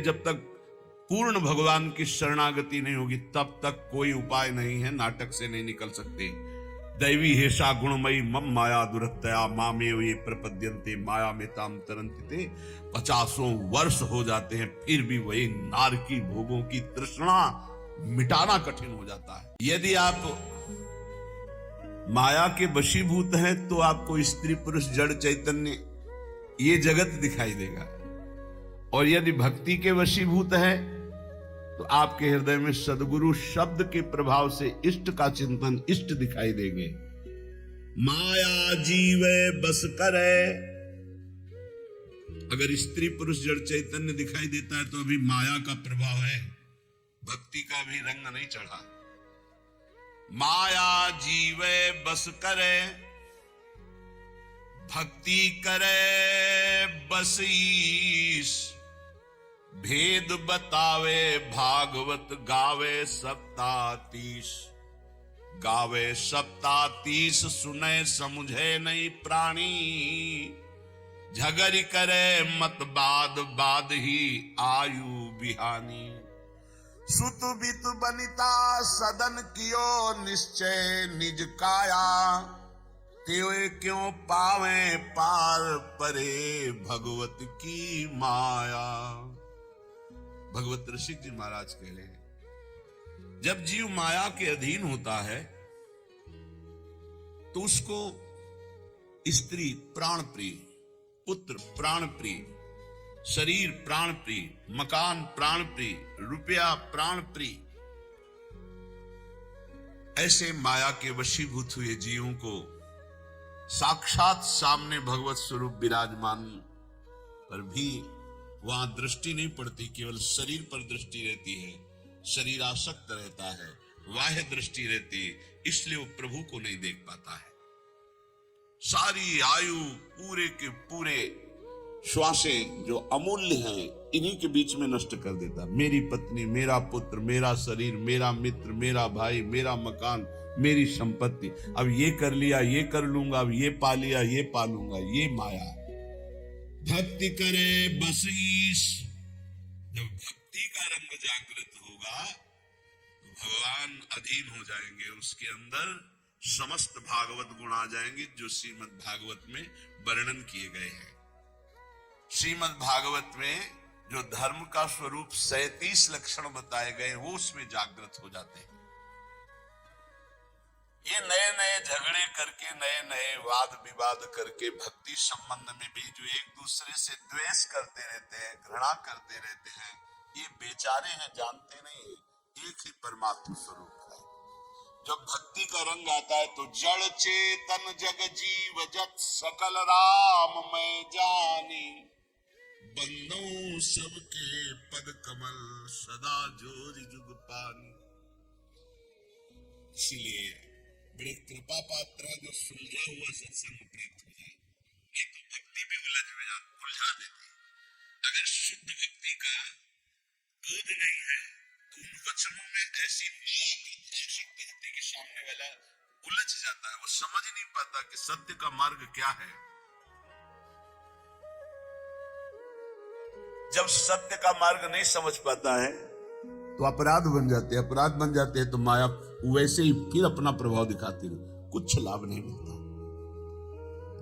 जब तक पूर्ण भगवान की शरणागति नहीं होगी तब तक कोई उपाय नहीं है, नाटक से नहीं निकल सकते। दैवी हेषा गुणमयी मम माया दुरत्तया मामेव ये प्रपद्यन्ते माया में ताम तरन्ति। 50 वर्ष हो जाते हैं फिर भी वही नारकी भोगों की तृष्णा मिटाना कठिन हो जाता है। यदि आप माया के वशीभूत हैं तो आपको स्त्री पुरुष जड़ चैतन्य ये जगत दिखाई देगा, और यदि भक्ति के वशीभूत है तो आपके हृदय में सद्गुरु शब्द के प्रभाव से इष्ट का चिंतन, इष्ट दिखाई देंगे। माया जीवे बस करे, अगर स्त्री पुरुष जड़ चैतन्य दिखाई देता है तो अभी माया का प्रभाव है, भक्ति का भी रंग नहीं चढ़ा। माया जीवे बस करे, भक्ति करे बस ईश। भेद बतावे भागवत गावे सप्तातीश। गावे सप्तातीश सुने समुझे नहीं प्राणी। झगड़ करे मत बाद बाद ही आयु बिहानी। सुत बित बनिता सदन कियो निश्चय निज काया। त्यों क्यों पावे पार परे भगवत की माया। भगवत ऋषि जी महाराज कह रहे हैं, जब जीव माया के अधीन होता है तो उसको स्त्री प्राण प्रिय, पुत्र प्राण प्रिय, शरीर प्राण प्रिय, मकान प्राण प्रिय, रुपया प्राण प्रिय, ऐसे माया के वशीभूत हुए जीवों को साक्षात सामने भगवत स्वरूप विराजमान पर भी वहां दृष्टि नहीं पड़ती, केवल शरीर पर दृष्टि रहती है। शरीर आसक्त रहता है, बाह्य दृष्टि रहती है, इसलिए वो प्रभु को नहीं देख पाता है। सारी आयु पूरे के पूरे श्वासें जो अमूल्य हैं इन्हीं के बीच में नष्ट कर देता। मेरी पत्नी, मेरा पुत्र, मेरा शरीर, मेरा मित्र, मेरा भाई, मेरा मकान, मेरी संपत्ति, अब ये कर लिया, ये कर लूंगा, अब ये पा लिया, ये पालूंगा, ये माया। भक्ति करे बस ईश। जब भक्ति का रंग जागृत होगा तो भगवान अधीन हो जाएंगे, उसके अंदर समस्त भागवत गुण आ जाएंगे जो श्रीमद् भागवत में वर्णन किए गए हैं। श्रीमद् भागवत में जो धर्म का स्वरूप 37 लक्षण बताए गए वो उसमें जागृत हो जाते हैं। ये नए नए झगड़े करके, नए नए वाद विवाद करके भक्ति संबंध में भी जो एक दूसरे से द्वेष करते रहते हैं, घृणा करते रहते हैं, ये बेचारे हैं, जानते नहीं है एक ही परमात्मा स्वरूप है। जब भक्ति का रंग आता है तो जड़ चेतन जग जीव जत सकल राम मैं जानी। बंदों सबके पद कमल सदा जोर जुग पानी। इसीलिए बड़े कृपा पात्र है जो सुलझा हुआ सत्संग प्राप्त हो जाए, नहीं तो भक्ति भी उलझा देती। अगर शुद्ध भक्ति का बोध नहीं है तो उन वचनों में ऐसी शक्ति होती है कि सामने वाला उलझ जाता है, वो समझ नहीं पाता कि सत्य का मार्ग क्या है। जब सत्य का मार्ग नहीं समझ पाता है तो अपराध बन जाते हैं, अपराध बन जाते हैं तो माया वैसे ही फिर अपना प्रभाव दिखाती है, कुछ लाभ नहीं मिलता।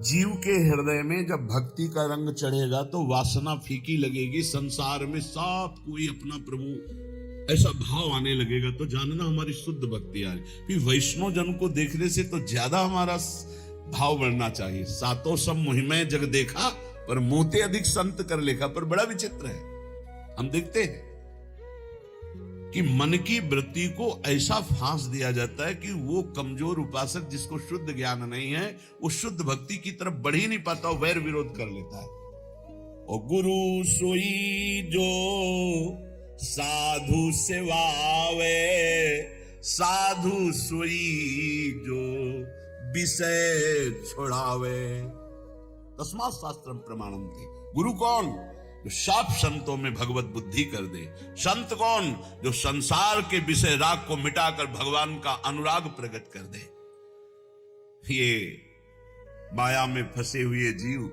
जीव के हृदय में जब भक्ति का रंग चढ़ेगा तो वासना फीकी लगेगी, संसार में सब कोई अपना प्रभु ऐसा भाव आने लगेगा, तो जानना हमारी शुद्ध भक्ति आ रही। फिर वैष्णव जन को देखने से तो ज्यादा हमारा भाव बढ़ना चाहिए। सातों सब मुहिमें जग देखा पर मोते अधिक संत कर लेखा। पर बड़ा विचित्र है, हम देखते हैं कि मन की वृत्ति को ऐसा फांस दिया जाता है कि वो कमजोर उपासक जिसको शुद्ध ज्ञान नहीं है वो शुद्ध भक्ति की तरफ बढ़ ही नहीं पाता, वैर विरोध कर लेता है। और गुरु सोई जो साधु सेवावे, साधु सोई जो विषय छोड़ावे। तस्मात् शास्त्रम प्रमाणम थे। गुरु कौन? जो साफ संतों में भगवत बुद्धि कर दे। संत कौन? जो संसार के विषय राग को मिटाकर भगवान का अनुराग प्रकट कर दे। ये माया में फंसे हुए जीव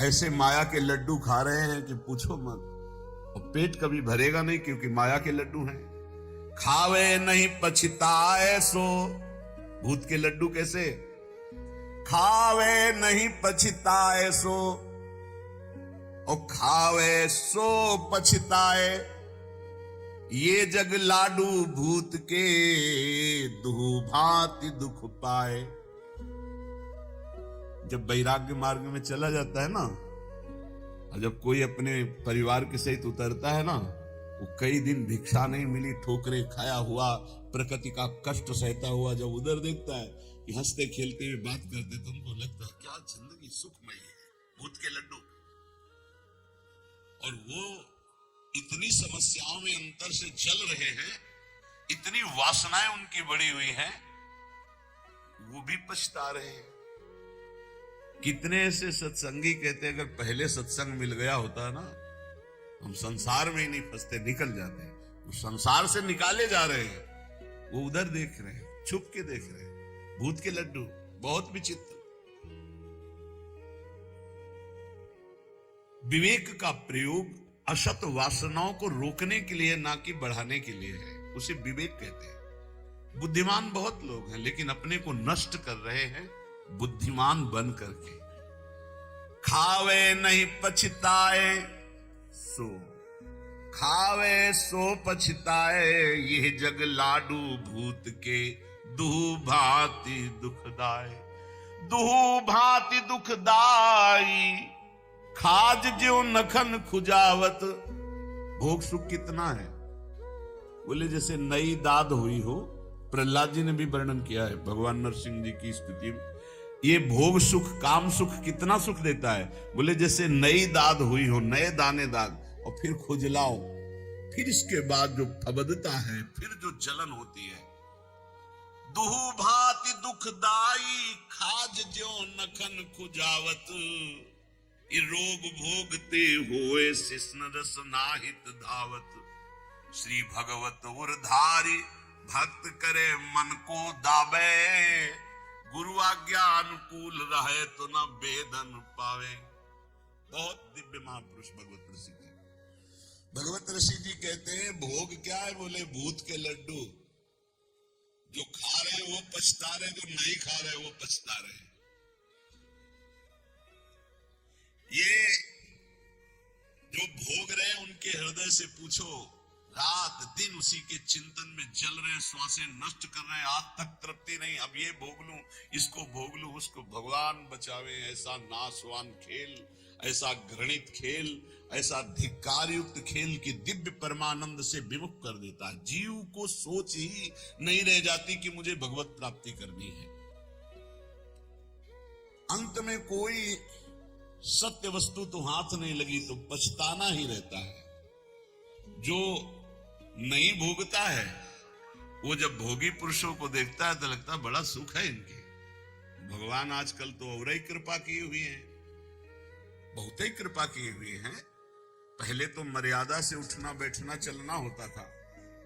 ऐसे माया के लड्डू खा रहे हैं कि पूछो मत। और पेट कभी भरेगा नहीं, क्योंकि माया के लड्डू हैं। खावे नहीं पछताए सो, भूत के लड्डू कैसे? खावे नहीं पछताए सो, और खावे सो पछताए, ये जग लाडू भूत के, दुहु भांति दुख पाए। जब वैराग्य मार्ग में चला जाता है ना, और जब कोई अपने परिवार के सहित उतरता है ना, वो कई दिन भिक्षा नहीं मिली, ठोकरें खाया हुआ, प्रकृति का कष्ट सहता हुआ जब उधर देखता है कि हंसते खेलते हुए बात करते, तुमको लगता है क्या जिंदगी सुखमय है, भूत के लड्डू। और वो इतनी समस्याओं में अंतर से जल रहे हैं, इतनी वासनाएं उनकी बढ़ी हुई हैं, वो भी पछता रहे हैं। कितने ऐसे सत्संगी कहते हैं, अगर पहले सत्संग मिल गया होता ना, हम संसार में ही नहीं फंसते, निकल जाते। वो संसार से निकाले जा रहे हैं, वो उधर देख रहे हैं, छुप के देख रहे हैं, भूत के लड्डू। बहुत विचित्र। विवेक का प्रयोग असत वासनाओं को रोकने के लिए, ना कि बढ़ाने के लिए है, उसे विवेक कहते हैं। बुद्धिमान बहुत लोग हैं, लेकिन अपने को नष्ट कर रहे हैं बुद्धिमान बन करके। खावे नहीं पछताए सो, खावे सो पछताए, ये जग लाडू भूत के, दुहु भांति दुखदाय। दुहु भांति दुखदाई, खाज ज्यो नखन खुजावत। भोग सुख कितना है? बोले जैसे नई दाद हुई हो। प्रहलाद जी ने भी वर्णन किया है भगवान नरसिंह जी की स्तुति में। ये भोग सुख, काम सुख कितना सुख देता है? बोले जैसे नई दाद हुई हो, नए दाने दाग, और फिर खुजलाओ, फिर इसके बाद जो फबदता है, फिर जो जलन होती है। दुहु भांति दुखदाई, खाज ज्यो नखन खुजावत। ये रोग भोगते होए, शिष्ण रस नाहित धावत। श्री भगवत उरधारी, भक्त करे मन को दावे। गुरु आज्ञा अनुकूल रहे, तो न वेदन पावे। बहुत दिव्य महापुरुष भगवत ऋषि जी। भगवत ऋषि जी कहते हैं भोग क्या है? बोले भूत के लड्डू। जो खा रहे वो पछता रहे, जो नहीं खा रहे वो पछता रहे। ये जो भोग रहे हैं उनके हृदय से पूछो, रात दिन उसी के चिंतन में जल रहे हैं, श्वासें नष्ट कर रहे हैं, आज तक तृप्ति नहीं, अब ये भोग लूं, इसको भोग लूं, उसको। भगवान बचावे ऐसा नाशवान खेल, ऐसा घृणित खेल, ऐसा धिक्कार युक्त खेल कि दिव्य परमानंद से विमुख कर देता है। जीव को सोच ही नहीं रह जाती कि मुझे भगवत प्राप्ति करनी है। अंत में कोई सत्य वस्तु तो हाथ नहीं लगी तो पछताना ही रहता है। जो नहीं भोगता है वो जब भोगी पुरुषों को देखता है तो लगता है बड़ा सुख है इनके। भगवान आजकल तो और ही कृपा की हुई है, बहुत ही कृपा की हुई है। पहले तो मर्यादा से उठना बैठना चलना होता था,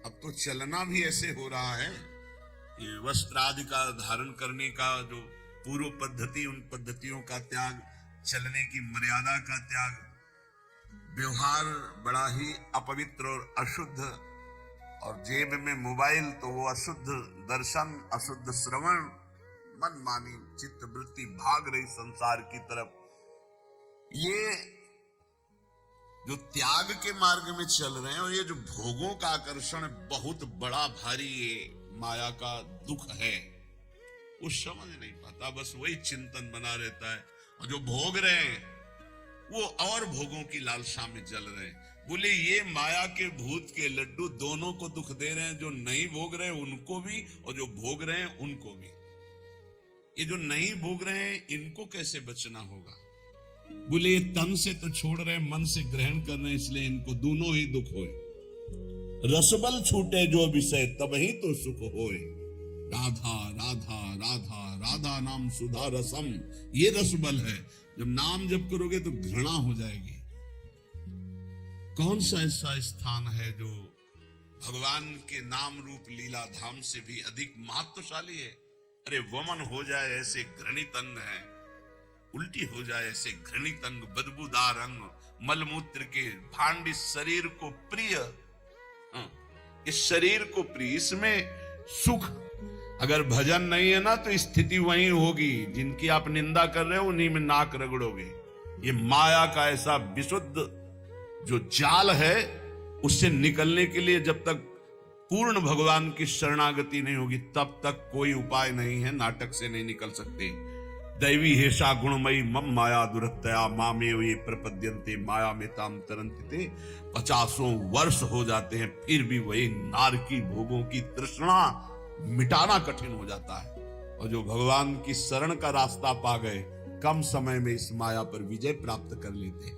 अब तो चलना भी ऐसे हो रहा है। ये वस्त्र आदि का धारण करने का जो पूर्व पद्धति, उन पद्धतियों का त्याग, चलने की मर्यादा का त्याग, व्यवहार बड़ा ही अपवित्र और अशुद्ध, और जेब में मोबाइल तो वो अशुद्ध दर्शन, अशुद्ध श्रवण, मनमानी चित्त वृत्ति भाग रही संसार की तरफ। ये जो त्याग के मार्ग में चल रहे हैं और ये जो भोगों का आकर्षण बहुत बड़ा भारी ये माया का दुख है, वो समझ नहीं पाता, बस वही चिंतन बना रहता है। और जो भोग रहे हैं वो और भोगों की लालसा में जल रहे हैं। बोले ये माया के भूत के लड्डू दोनों को दुख दे रहे हैं, जो नहीं भोग रहे हैं उनको भी और जो भोग रहे हैं उनको भी। ये जो नहीं भोग रहे हैं इनको कैसे बचना होगा? बोले ये तन से तो छोड़ रहे हैं, मन से ग्रहण कर रहे हैं, इसलिए इनको दोनों ही दुख होए। रसबल छूटे जो विषय तब ही तो सुख होए। राधा राधा राधा राधा नाम सुधा रसम, ये रसबल है। जब नाम जप करोगे तो घृणा हो जाएगी। कौन सा ऐसा स्थान है जो भगवान के नाम रूप लीला धाम से भी अधिक महत्वशाली है? अरे वमन हो जाए ऐसे घृणित अंग है, उल्टी हो जाए, ऐसे घृणित अंग, बदबूदार अंग, मलमूत्र के भांड इस शरीर को प्रिय, इस शरीर को प्रिय, इसमें सुख। अगर भजन नहीं है ना तो स्थिति वही होगी, जिनकी आप निंदा कर रहे हो उन्हीं में नाक रगड़ोगे। ये माया का ऐसा विशुद्ध जो जाल है, उससे निकलने के लिए जब तक पूर्ण भगवान की शरणागति नहीं होगी तब तक कोई उपाय नहीं है, नाटक से नहीं निकल सकते। दैवी हेषा गुणमयी मम माया दुरत्तया मामेव ये प्रपद्यन्ते माया में ताम तरन्ते। 50 वर्ष हो जाते हैं फिर भी वही नारकी भोगों की तृष्णा मिटाना कठिन हो जाता है। और जो भगवान की शरण का रास्ता पा गए, कम समय में इस माया पर विजय प्राप्त कर लेते हैं।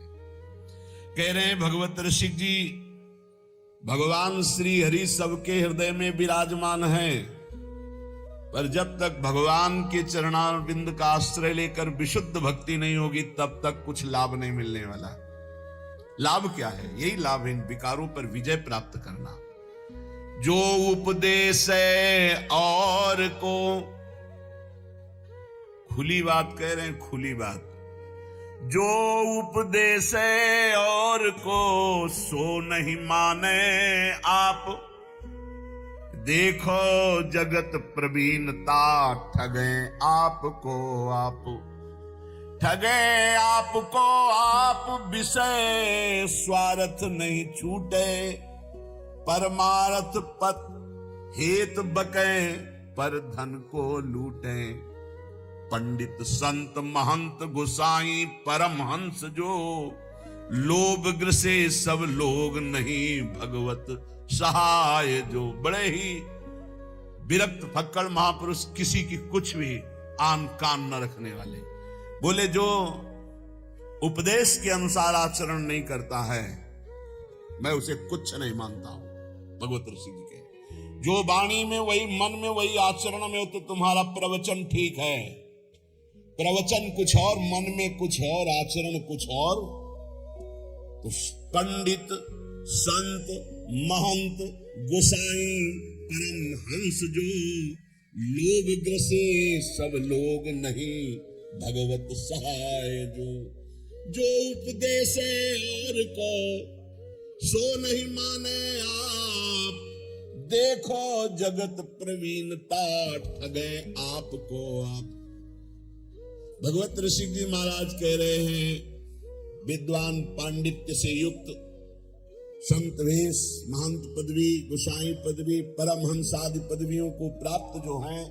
कह रहे हैं भगवत ऋषिक जी, भगवान श्री हरि सबके हृदय में विराजमान हैं, पर जब तक भगवान के चरणारविंद का आश्रय लेकर विशुद्ध भक्ति नहीं होगी तब तक कुछ लाभ नहीं मिलने वाला। लाभ क्या है? यही लाभ है इन विकारों पर विजय प्राप्त करना। जो उपदेश है और को, खुली बात कह रहे हैं, खुली बात, जो उपदेश है और को सो नहीं माने आप, देखो जगत प्रवीणता ठगे आपको आप, ठगे आपको आप, विषय स्वार्थ नहीं छूटे, परमार्थ पत हेत बके, पर धन को लूटे। पंडित संत महंत गोसाई परमहंस जो, लोभ ग्रसे सब लोग नहीं भगवत सहाय जो। बड़े ही विरक्त फक्कड़ महापुरुष, किसी की कुछ भी आन कान न रखने वाले, बोले जो उपदेश के अनुसार आचरण नहीं करता है मैं उसे कुछ नहीं मानता हूं। भगवत ऋषि जी के जो वाणी में वही मन में वही आचरण में हो तो तुम्हारा प्रवचन ठीक है, प्रवचन कुछ और, मन में कुछ और, आचरण कुछ और। तो पंडित संत महंत गोसाई परमहंस जो, लोभ ग्रसे सब लोग नहीं भगवत सहाय जो। जो उपदेश और को सो नहीं माने आप, देखो जगत प्रवीणता ठगे आपको आप। भगवत ऋषि जी महाराज कह रहे हैं, विद्वान पांडित्य से युक्त संत वेश, महंत पदवी, गोसाई पदवी, परमहंस आदि पदवियों को प्राप्त जो हैं,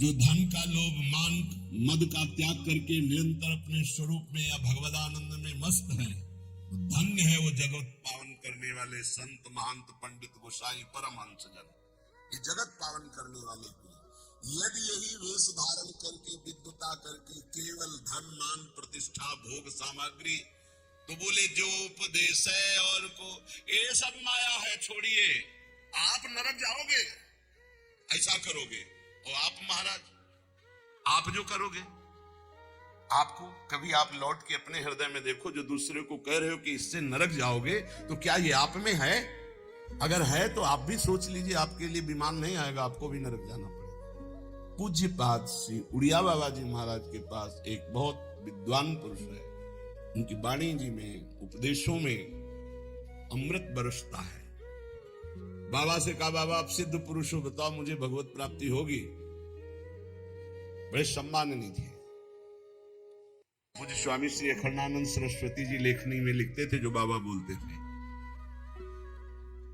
जो धन का लोभ, मान, मद का त्याग करके निरंतर अपने स्वरूप में या भगवदानंद में मस्त है, धन्य है वो जगत पावन करने वाले संत, महंत, पंडित, गोसाई, परमहंस जन। ये जगत पावन करने वाले को यदि यही वेश धारण करके, विद्वता करके, केवल धन, मान, प्रतिष्ठा, भोग सामग्री, तो बोले जो उपदेश है और को, ये सब माया है, छोड़िए, आप नरक जाओगे, ऐसा करोगे। और आप महाराज, आप जो करोगे, आपको कभी आप लौट के अपने हृदय में देखो, जो दूसरे को कह रहे हो कि इससे नरक जाओगे, तो क्या ये आप में है? अगर है तो आप भी सोच लीजिए, आपके लिए विमान नहीं आएगा, आपको भी नरक जाना पड़ेगा। पूज्य पाद श्री उड़िया बाबा जी महाराज के पास एक बहुत विद्वान पुरुष है, उनकी वाणी जी में, उपदेशों में अमृत बरसता है। बाबा से कहा, बाबा आप सिद्ध पुरुष हो, बताओ मुझे भगवत प्राप्ति होगी? बड़े सम्मानित थे। मुझे स्वामी श्री अखंडानंद सरस्वती जी लेखनी में लिखते थे, जो बाबा बोलते थे।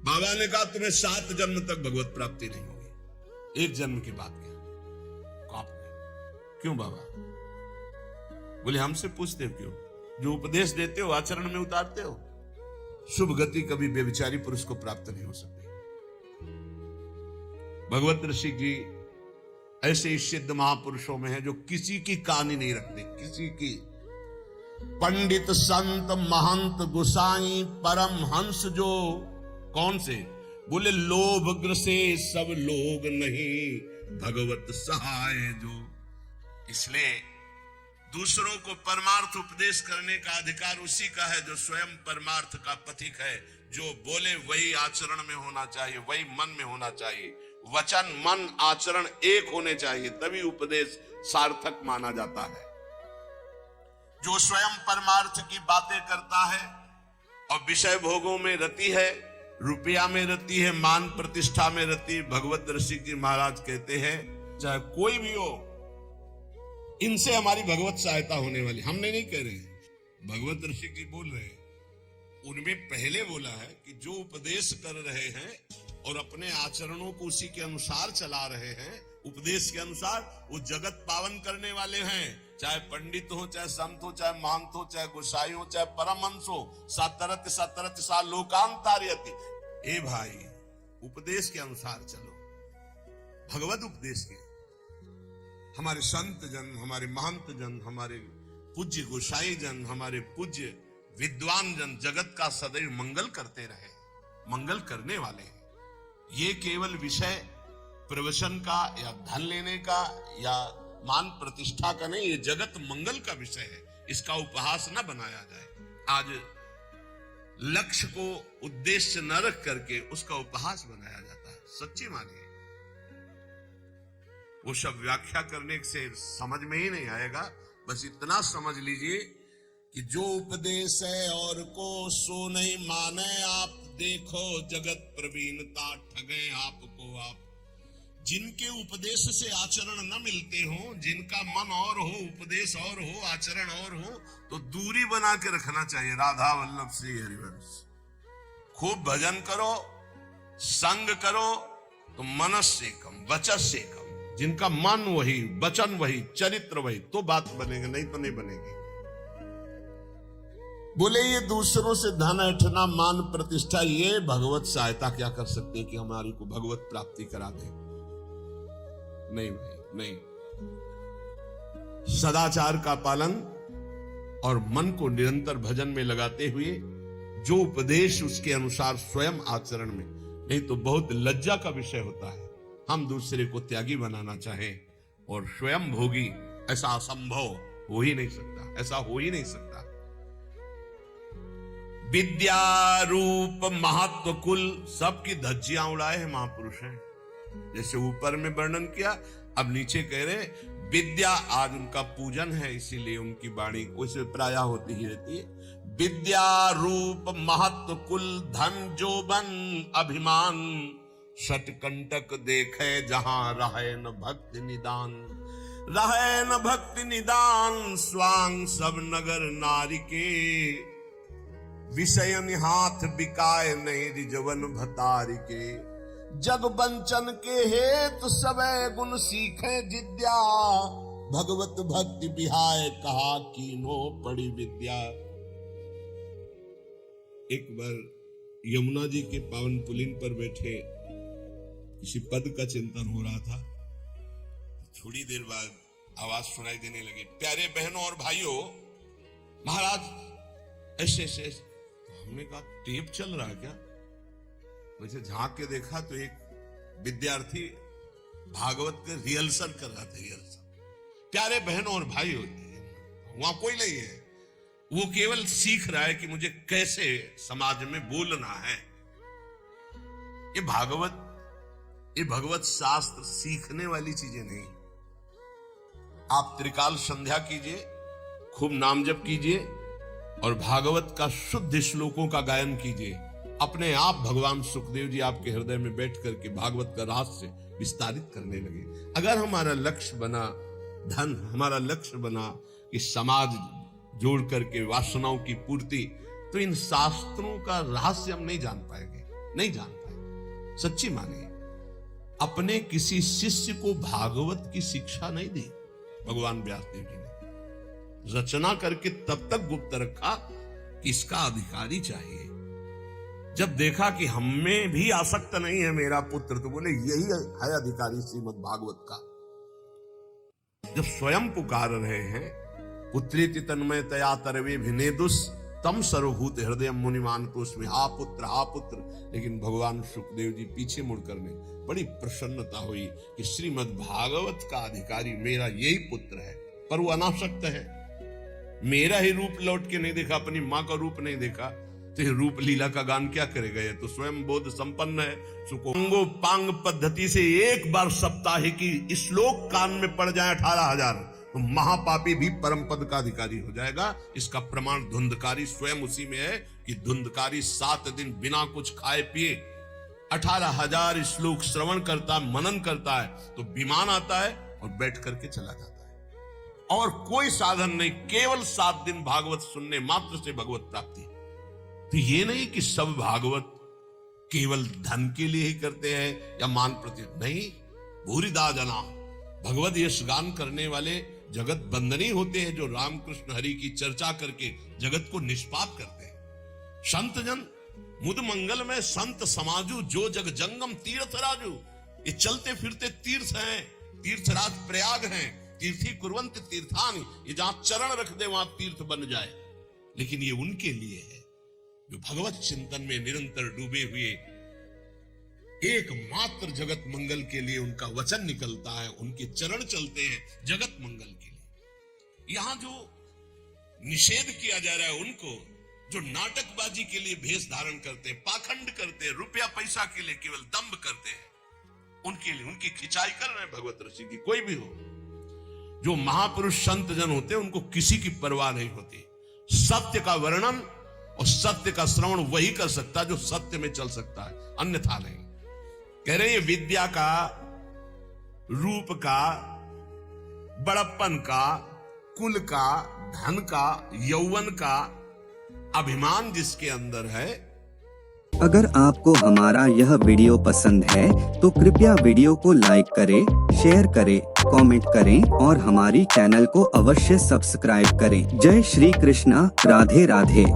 बाबा ने कहा तुम्हें 7 जन्म तक भगवत प्राप्ति नहीं होगी, 1 जन्म के बाद क्या? क्यों बाबा? बोले हमसे पूछते हो क्यों? जो उपदेश देते हो आचरण में उतारते हो। शुभ गति कभी बेविचारी पुरुष को प्राप्त नहीं हो सकती। भगवत ऋषि जी ऐसे ही सिद्ध महापुरुषों में है जो किसी की कहानी नहीं रखते, किसी की। पंडित संत महंत गोसाई परम हंस जो, कौन से? बोले लोभ ग्रसे सब लोग नहीं भगवत सहाय जो। इसलिए दूसरों को परमार्थ उपदेश करने का अधिकार उसी का है जो स्वयं परमार्थ का पथिक है। जो बोले वही आचरण में होना चाहिए, वही मन में होना चाहिए। वचन मन आचरण एक होने चाहिए, तभी उपदेश सार्थक माना जाता है। जो स्वयं परमार्थ की बातें करता है और विषय भोगों में रति है, रुपया में रति है, मान प्रतिष्ठा में रति, भगवत ऋषि जी महाराज कहते हैं चाहे कोई भी हो, इनसे हमारी भगवत सहायता होने वाली। हमने नहीं कह रहे, भगवत ऋषि जी बोल रहे हैं। उनमें पहले बोला है कि जो उपदेश कर रहे हैं और अपने आचरणों को उसी के अनुसार चला रहे हैं, उपदेश के अनुसार, वो जगत पावन करने वाले हैं। चाहे पंडित हो, चाहे संत हो, चाहे महंत हो, चाहे गोसाई हो, चाहे परमहंस हो, सतरत सतरत सा लोकांतार्यति। ए भाई, उपदेश के अनुसार चलो, भगवत उपदेश के। हमारे संत जन, हमारे महंत जन, हमारे पूज्य गोसाई जन, हमारे पूज्य विद्वान जन जगत का सदैव मंगल करते रहे, मंगल करने वाले हैं। ये केवल विषय प्रवचन का या धन लेने का या मान प्रतिष्ठा का नहीं, ये जगत मंगल का विषय है। इसका उपहास न बनाया जाए। आज लक्ष्य को उद्देश्य न रख करके उसका उपहास बनाया जाता है। सच्ची मानिए, वो सब व्याख्या करने से समझ में ही नहीं आएगा। बस इतना समझ लीजिए कि जो उपदेश है और को सो नहीं माने आप, देखो जगत प्रवीणता ठगे आपको आप। जिनके उपदेश से आचरण न मिलते हो, जिनका मन और हो, उपदेश और हो, आचरण और हो, तो दूरी बना के रखना चाहिए। राधा वल्लभ श्री हरिवंश। खूब भजन करो, संग करो, तो मनस से कम, वचस से कम। जिनका मन वही, वचन वही, चरित्र वही, तो बात बनेगी, नहीं तो नहीं बनेगी। बोले ये दूसरों से धन ऐठना, मान प्रतिष्ठा, ये भगवत सहायता क्या कर सकते हैं कि हमारी को भगवत प्राप्ति करा दे? नहीं भाई, नहीं। सदाचार का पालन और मन को निरंतर भजन में लगाते हुए जो उपदेश उसके अनुसार स्वयं आचरण में, नहीं तो बहुत लज्जा का विषय होता है हम दूसरे को त्यागी बनाना चाहें और स्वयं भोगी। ऐसा असंभव हो ही नहीं सकता, ऐसा हो ही नहीं सकता। विद्या रूप महत्व कुल सबकी धज्जियां उड़ाए हैं महापुरुष हैं। जैसे ऊपर में वर्णन किया, अब नीचे कह रहे विद्या, आज उनका पूजन है इसीलिए उनकी वाणी वैसे प्राय होती ही रहती है। विद्या रूप महत्व कुल धन जोबन अभिमान, षटकंटक देखे जहां रहे न भक्ति निदान। रहे न भक्ति निदान, स्वांग सब नगर नारी के, विषय हाथ बिकाए नहीं रिजवन भतारी के। जग बंचन के हेतु सबे गुण सीखे जिद्या, भगवत भक्ति बिहाय कहा कीनो पड़ी विद्या। एक बार यमुना जी के पावन पुलिन पर बैठे किसी पद का चिंतन हो रहा था। थोड़ी देर बाद आवाज सुनाई देने लगी, प्यारे बहनों और भाइयों, महाराज ऐसे ऐसे। हमने कहा टेप चल रहा है क्या? वैसे झांक के देखा तो एक विद्यार्थी भागवत के रिहर्सल कर रहा था। रिहर्सल। प्यारे बहनों और भाइयों, वहां कोई नहीं है, वो केवल सीख रहा है कि मुझे कैसे समाज में बोलना है। ये भगवत शास्त्र सीखने वाली चीजें नहीं। आप त्रिकाल संध्या कीजिए, खूब नाम जप कीजिए और भागवत का शुद्ध श्लोकों का गायन कीजिए। अपने आप भगवान सुखदेव जी आपके हृदय में बैठ करके भागवत का रहस्य विस्तारित करने लगे। अगर हमारा लक्ष्य बना धन, हमारा लक्ष्य बना कि समाज जोड़ करके वासनाओं की पूर्ति, तो इन शास्त्रों का रहस्य हम नहीं जान पाएंगे, नहीं जान पाएंगे। सच्ची मानिए, अपने किसी शिष्य को भागवत की शिक्षा नहीं दी भगवान व्यासदेव जी ने। रचना करके तब तक गुप्त रखा कि इसका अधिकारी चाहिए। जब देखा कि हमें भी आसक्त नहीं है मेरा पुत्र, तो बोले यही है अधिकारी श्रीमद् भागवत का। जब स्वयं पुकार रहे हैं, पुत्रेति तन्मय तया तरवे भिनेदुस तम सर्वभूत हृदय मुनिमान तो उसमें हा पुत्र, लेकिन भगवान सुखदेव जी पीछे मुड़कर ने बड़ी प्रसन्नता हुई कि श्रीमद् भागवत का अधिकारी मेरा यही पुत्र है। पर वो अनासक्त है, मेरा ही रूप लौट के नहीं देखा, अपनी मां का रूप नहीं देखा, तो ये रूप लीला का गान क्या करेगा? ये तो स्वयं बोध संपन्न है। सुकोंगो पांग पद्धति से एक बार सप्ताहिकी श्लोक कान में पड़ जाए 18,000, तो महापापी भी परम पद का अधिकारी हो जाएगा। इसका प्रमाण धुंधकारी स्वयं उसी में है कि धुंधकारी 7 दिन बिना कुछ खाए पिए 18,000 श्लोक श्रवण करता, मनन करता है, तो विमान आता है और बैठ करके चला जाता है। और कोई साधन नहीं, केवल 7 दिन भागवत सुनने मात्र से भगवत प्राप्ति। तो ये नहीं कि सब भागवत केवल धन के लिए ही करते हैं या मान प्रति, नहीं। भूरिदा जना भगवत यश गान करने वाले जगत बंदनी होते हैं, जो रामकृष्ण हरि की चर्चा करके जगत को निष्पाप करते हैं। संत जन मुद मंगल में संत समाजू, जो जग जंगम तीर्थराजू। ये चलते फिरते तीर्थ हैं, तीर्थराज प्रयाग हैं, तीर्थी कुर्वंत तीर्थानि, ये जहां चरण रख दे वहां तीर्थ बन जाए। लेकिन ये उनके लिए है जो भगवत चिंतन में निरंतर डूबे हुए, एकमात्र जगत मंगल के लिए उनका वचन निकलता है, उनके चरण चलते हैं जगत मंगल के लिए। यहां जो निषेध किया जा रहा है उनको, जो नाटकबाजी के लिए भेष धारण करते हैं, पाखंड करते हैं, रुपया पैसा के लिए केवल दंभ करते हैं, उनके लिए उनकी खिंचाई कर रहे हैं भगवत ऋषि की। कोई भी हो, जो महापुरुष संत जन होते हैं उनको किसी की परवाह नहीं होती। सत्य का वर्णन और सत्य का श्रवण वही कर सकता है जो सत्य में चल सकता है, अन्यथा नहीं। कह रहे हैं विद्या का, रूप का, बड़प्पन का, कुल का, धन का, यौवन का अभिमान जिसके अंदर है। अगर आपको हमारा यह वीडियो पसंद है तो कृपया वीडियो को लाइक करें, शेयर करें, कमेंट करें और हमारी चैनल को अवश्य सब्सक्राइब करें। जय श्री कृष्णा, राधे राधे।